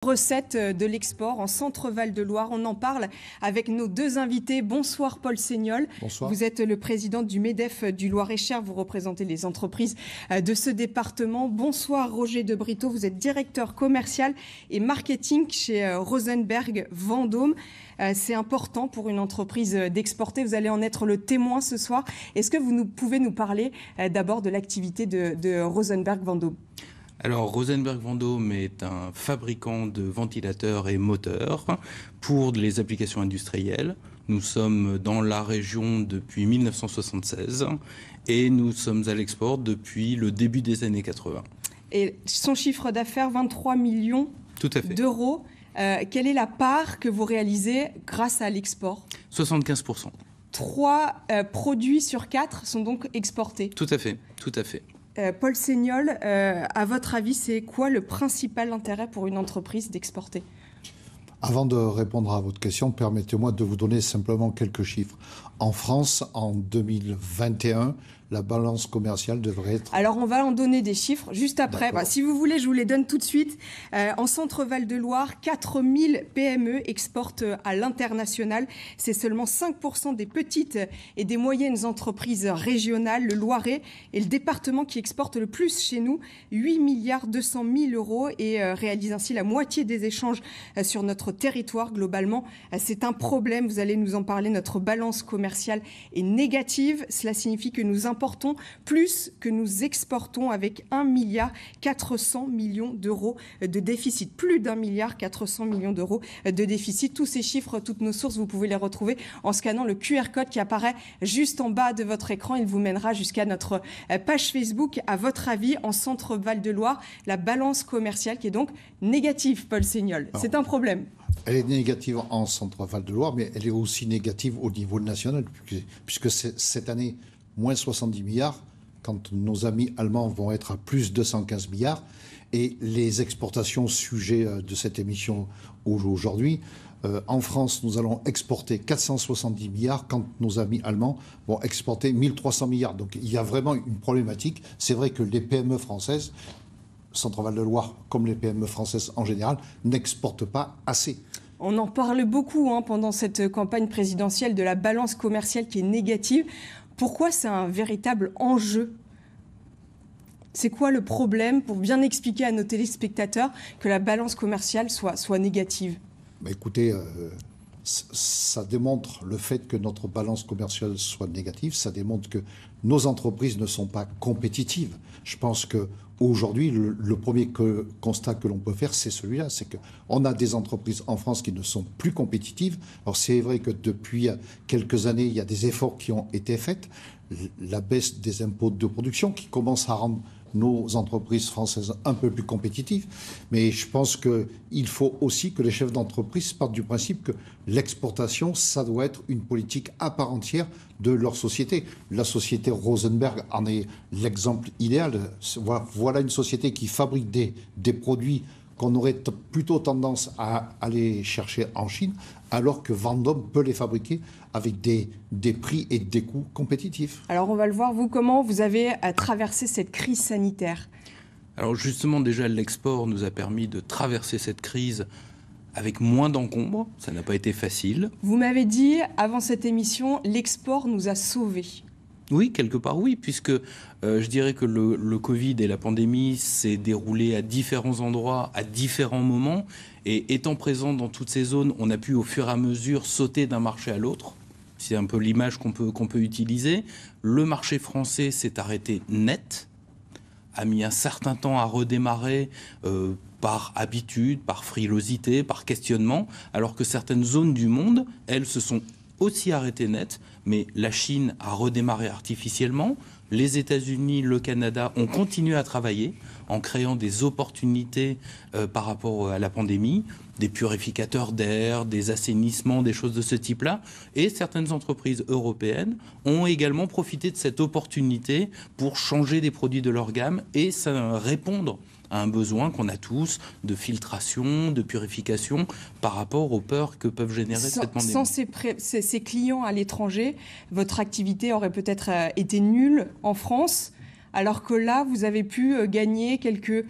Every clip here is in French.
Recette de l'export en Centre-Val de Loire. On en parle avec nos deux invités. Bonsoir Paul Seignol. Bonsoir. Vous êtes le président du MEDEF du Loir-et-Cher. Vous représentez les entreprises de ce département. Bonsoir Roger de Brito. Vous êtes directeur commercial et marketing chez Rosenberg Vendôme. C'est important pour une entreprise d'exporter. Vous allez en être le témoin ce soir. Est-ce que vous pouvez nous parler d'abord de l'activité de Rosenberg Vendôme ? Alors, Rosenberg Vendôme est un fabricant de ventilateurs et moteurs pour les applications industrielles. Nous sommes dans la région depuis 1976 et nous sommes à l'export depuis le début des années 80. Et son chiffre d'affaires, 23 millions d'euros. Quelle est la part que vous réalisez grâce à l'export ? 75%. 3 produits sur 4 sont donc exportés. Tout à fait, tout à fait. Paul Seignol, à votre avis, c'est quoi le principal intérêt pour une entreprise d'exporter ? Avant de répondre à votre question, permettez-moi de vous donner simplement quelques chiffres. En France, en 2021, la balance commerciale devrait être... Alors, on va en donner des chiffres juste après. Si vous voulez, je vous les donne tout de suite. En Centre-Val de Loire, 4000 PME exportent à l'international. C'est seulement 5% des petites et des moyennes entreprises régionales. Le Loiret est le département qui exporte le plus chez nous, 8 milliards 200 000 euros et réalise ainsi la moitié des échanges sur notre territoire. Globalement, c'est un problème. Vous allez nous en parler. Notre balance commerciale est négative. Cela signifie que nous importons plus que nous exportons avec 1 milliard 400 millions d'euros de déficit. Plus d'1 milliard 400 millions d'euros de déficit. Tous ces chiffres, toutes nos sources, vous pouvez les retrouver en scannant le QR code qui apparaît juste en bas de votre écran. Il vous mènera jusqu'à notre page Facebook. À votre avis, en Centre-Val de Loire, la balance commerciale qui est donc négative, Paul Seignol. C'est un problème. Elle est négative en Centre-Val de Loire, mais elle est aussi négative au niveau national, puisque cette année, moins 70 milliards, quand nos amis allemands vont être à plus 215 milliards, et les exportations sujet de cette émission aujourd'hui, en France, nous allons exporter 470 milliards, quand nos amis allemands vont exporter 1300 milliards. Donc il y a vraiment une problématique. C'est vrai que les PME françaises, Centre-Val de Loire, comme les PME françaises en général, n'exportent pas assez. On en parle beaucoup pendant cette campagne présidentielle de la balance commerciale qui est négative. Pourquoi c'est un véritable enjeu ? C'est quoi le problème pour bien expliquer à nos téléspectateurs que la balance commerciale soit négative ? Écoutez, ça démontre le fait que notre balance commerciale soit négative, ça démontre que nos entreprises ne sont pas compétitives. Je pense qu'aujourd'hui, le premier constat que l'on peut faire, c'est celui-là, c'est qu'on a des entreprises en France qui ne sont plus compétitives. Alors c'est vrai que depuis quelques années, il y a des efforts qui ont été faits, la baisse des impôts de production qui commence à rendre nos entreprises françaises un peu plus compétitives. Mais je pense qu'il faut aussi que les chefs d'entreprise partent du principe que l'exportation, ça doit être une politique à part entière de leur société. La société Rosenberg en est l'exemple idéal. Voilà une société qui fabrique des produits qu'on aurait plutôt tendance à aller chercher en Chine, alors que Vendôme peut les fabriquer avec des prix et des coûts compétitifs. Alors on va le voir, vous, comment vous avez traversé cette crise sanitaire ? Alors justement, déjà, l'export nous a permis de traverser cette crise avec moins d'encombre. Ça n'a pas été facile. Vous m'avez dit, avant cette émission, l'export nous a sauvés. Oui, quelque part oui, puisque je dirais que le Covid et la pandémie s'est déroulé à différents endroits, à différents moments, et étant présent dans toutes ces zones, on a pu au fur et à mesure sauter d'un marché à l'autre. C'est un peu l'image qu'on peut utiliser. Le marché français s'est arrêté net, a mis un certain temps à redémarrer par habitude, par frilosité, par questionnement, alors que certaines zones du monde, elles se sont aussi arrêté net, mais la Chine a redémarré artificiellement. Les États-Unis, le Canada ont continué à travailler en créant des opportunités par rapport à la pandémie, des purificateurs d'air, des assainissements, des choses de ce type-là. Et certaines entreprises européennes ont également profité de cette opportunité pour changer des produits de leur gamme et répondre à un besoin qu'on a tous de filtration, de purification par rapport aux peurs que peuvent générer cette pandémie. Sans ces clients à l'étranger, votre activité aurait peut-être été nulle en France. Alors que là, vous avez pu gagner quelques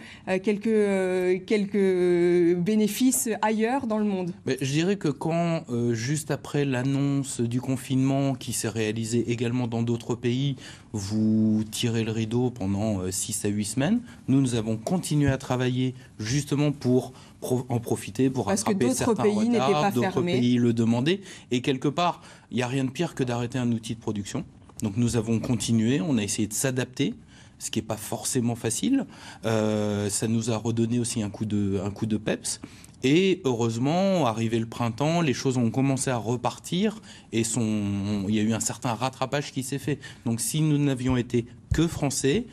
bénéfices ailleurs dans le monde. Mais je dirais que quand, juste après l'annonce du confinement qui s'est réalisé également dans d'autres pays, vous tirez le rideau pendant 6 à 8 semaines, nous avons continué à travailler justement pour en profiter, pour rattraper certains retards, d'autres pays le demandaient. Et quelque part, il n'y a rien de pire que d'arrêter un outil de production. Donc nous avons continué, on a essayé de s'adapter, ce qui n'est pas forcément facile. Ça nous a redonné aussi un coup de peps. Et heureusement, arrivé le printemps, les choses ont commencé à repartir et il y a eu un certain rattrapage qui s'est fait. Donc si nous n'avions été que français,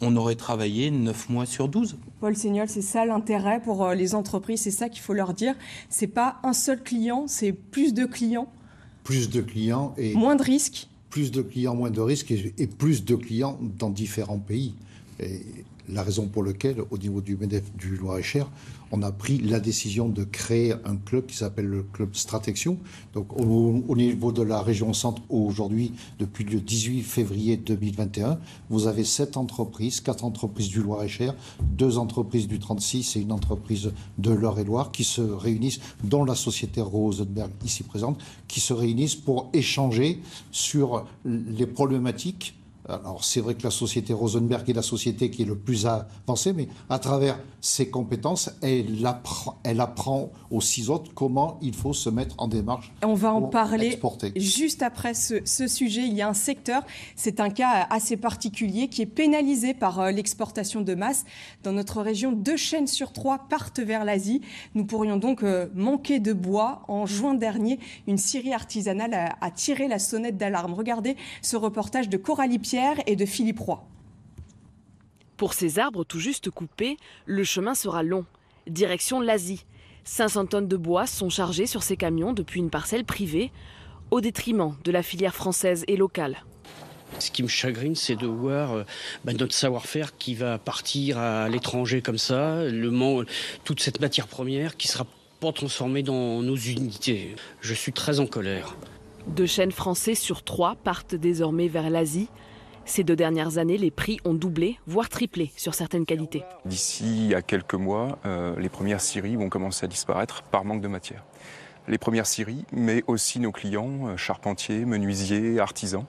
on aurait travaillé 9 mois sur 12. Paul Seignol, c'est ça l'intérêt pour les entreprises, c'est ça qu'il faut leur dire. C'est pas un seul client, c'est plus de clients. Plus de clients et... moins de risques. Plus de clients, moins de risques et plus de clients dans différents pays. Et la raison pour laquelle, au niveau du MEDEF du Loir-et-Cher, on a pris la décision de créer un club qui s'appelle le club Stratection. Donc au niveau de la région centre, aujourd'hui, depuis le 18 février 2021, vous avez 7 entreprises, 4 entreprises du Loir-et-Cher, 2 entreprises du 36 et une entreprise de l'Eure-et-Loire qui se réunissent, dont la société Rosenberg ici présente, qui se réunissent pour échanger sur les problématiques. Alors c'est vrai que la société Rosenberg est la société qui est le plus avancée, mais à travers ses compétences, elle apprend aux 6 autres comment il faut se mettre en démarche. On va en parler exporter. Juste après ce sujet. Il y a un secteur, c'est un cas assez particulier, qui est pénalisé par l'exportation de masse. Dans notre région, 2 chaînes sur 3 partent vers l'Asie. Nous pourrions donc manquer de bois. En juin dernier, une scierie artisanale a tiré la sonnette d'alarme. Regardez ce reportage de Coralie Pierre et de Philippe Roy. Pour ces arbres tout juste coupés, le chemin sera long. Direction l'Asie. 500 tonnes de bois sont chargées sur ces camions depuis une parcelle privée, au détriment de la filière française et locale. Ce qui me chagrine, c'est de voir notre savoir-faire qui va partir à l'étranger comme ça, toute cette matière première qui ne sera pas transformée dans nos unités. Je suis très en colère. 2 chaînes françaises sur 3 partent désormais vers l'Asie. Ces 2 dernières années, les prix ont doublé, voire triplé sur certaines qualités. D'ici à quelques mois, les premières scieries vont commencer à disparaître par manque de matière. Les premières scieries, mais aussi nos clients, charpentiers, menuisiers, artisans,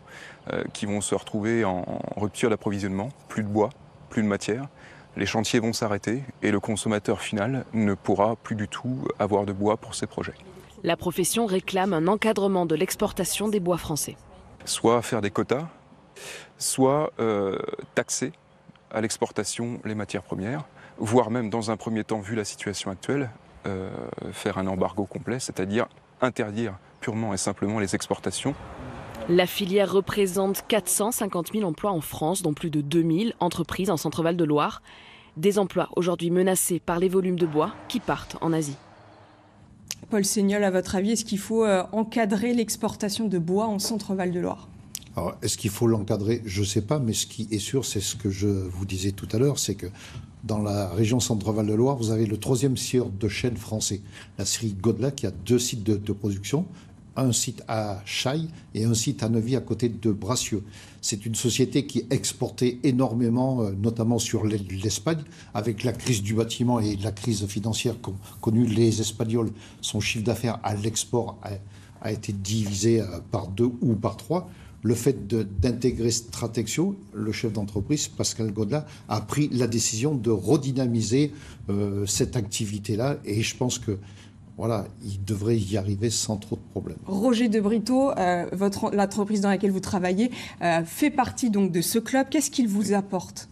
qui vont se retrouver en rupture d'approvisionnement, plus de bois, plus de matière. Les chantiers vont s'arrêter et le consommateur final ne pourra plus du tout avoir de bois pour ses projets. La profession réclame un encadrement de l'exportation des bois français. Soit faire des quotas, soit taxer à l'exportation les matières premières, voire même dans un premier temps, vu la situation actuelle, faire un embargo complet, c'est-à-dire interdire purement et simplement les exportations. La filière représente 450 000 emplois en France, dont plus de 2000 entreprises en Centre-Val de Loire. Des emplois aujourd'hui menacés par les volumes de bois qui partent en Asie. Paul Seignol, à votre avis, est-ce qu'il faut encadrer l'exportation de bois en Centre-Val de Loire ? Alors, est-ce qu'il faut l'encadrer ? Je ne sais pas, mais ce qui est sûr, c'est ce que je vous disais tout à l'heure, c'est que dans la région Centre-Val de Loire, vous avez le 3e scieur de chêne français, la scierie Godela, qui a 2 sites de production, un site à Chailles et un site à Neuvy à côté de Bracieux. C'est une société qui exportait énormément, notamment sur l'Espagne. Avec la crise du bâtiment et la crise financière qu'ont connue les Espagnols, son chiffre d'affaires à l'export a été divisé par 2 ou par 3. Le fait d'intégrer Stratection, le chef d'entreprise, Pascal Godela, a pris la décision de redynamiser cette activité-là. Et je pense que voilà, il devrait y arriver sans trop de problèmes. Roger de Brito, l'entreprise dans laquelle vous travaillez, fait partie donc de ce club. Qu'est-ce qu'il vous apporte ?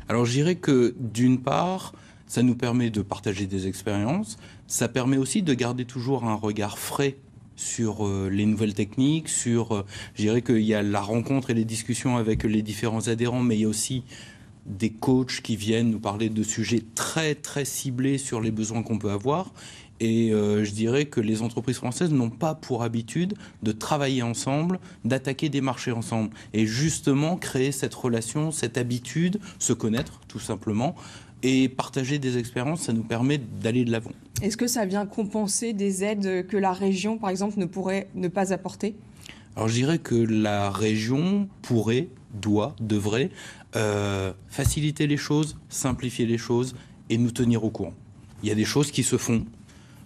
Alors je dirais que d'une part, ça nous permet de partager des expériences. Ça permet aussi de garder toujours un regard frais sur les nouvelles techniques, je dirais qu'il y a la rencontre et les discussions avec les différents adhérents, mais il y a aussi des coachs qui viennent nous parler de sujets très très ciblés sur les besoins qu'on peut avoir. Et je dirais que les entreprises françaises n'ont pas pour habitude de travailler ensemble, d'attaquer des marchés ensemble. Et justement, créer cette relation, cette habitude, se connaître tout simplement, et partager des expériences, ça nous permet d'aller de l'avant. Est-ce que ça vient compenser des aides que la région, par exemple, ne pourrait ne pas apporter ? Alors je dirais que la région pourrait devrait faciliter les choses, simplifier les choses et nous tenir au courant. Il y a des choses qui se font.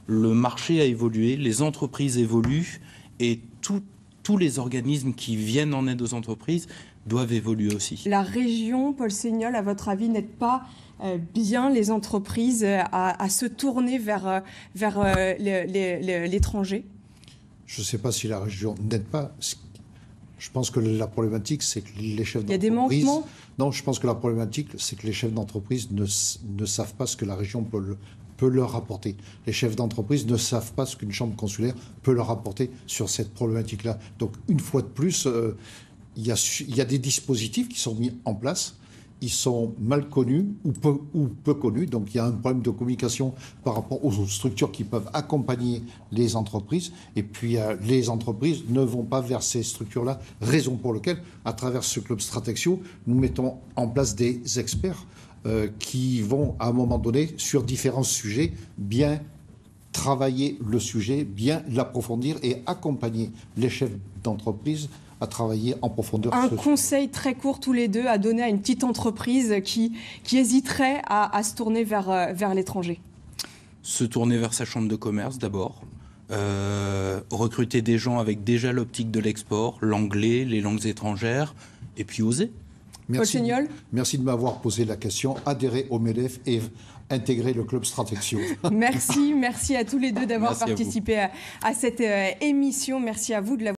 Le marché a évolué, les entreprises évoluent et tous les organismes qui viennent en aide aux entreprises doivent évoluer aussi. La région, Paul Seignol, à votre avis, n'aide pas bien les entreprises à se tourner vers l'étranger? Je ne sais pas si la région n'aide pas. Je pense que la problématique, c'est que les chefs d'entreprise... Il y a des manquements? Non, je pense que la problématique, c'est que les chefs d'entreprise ne savent pas ce que la région peut leur apporter. Les chefs d'entreprise ne savent pas ce qu'une chambre consulaire peut leur apporter sur cette problématique-là. Donc, une fois de plus, il y a des dispositifs qui sont mis en place. Ils sont mal connus ou peu connus. Donc, il y a un problème de communication par rapport aux structures qui peuvent accompagner les entreprises. Et puis, les entreprises ne vont pas vers ces structures-là. Raison pour laquelle, à travers ce club Stratexio, nous mettons en place des experts qui vont, à un moment donné, sur différents sujets, bien travailler le sujet, bien l'approfondir et accompagner les chefs d'entreprise à travailler en profondeur. Un conseil très court tous les deux à donner à une petite entreprise qui hésiterait à se tourner vers l'étranger? Se tourner vers sa chambre de commerce d'abord. Recruter des gens avec déjà l'optique de l'export, l'anglais, les langues étrangères, et puis oser. Merci de m'avoir posé la question. Adhérer au MEDEF et intégrer le club Stratexio. Merci à tous les deux d'avoir participé à cette émission. Merci à vous de l'avoir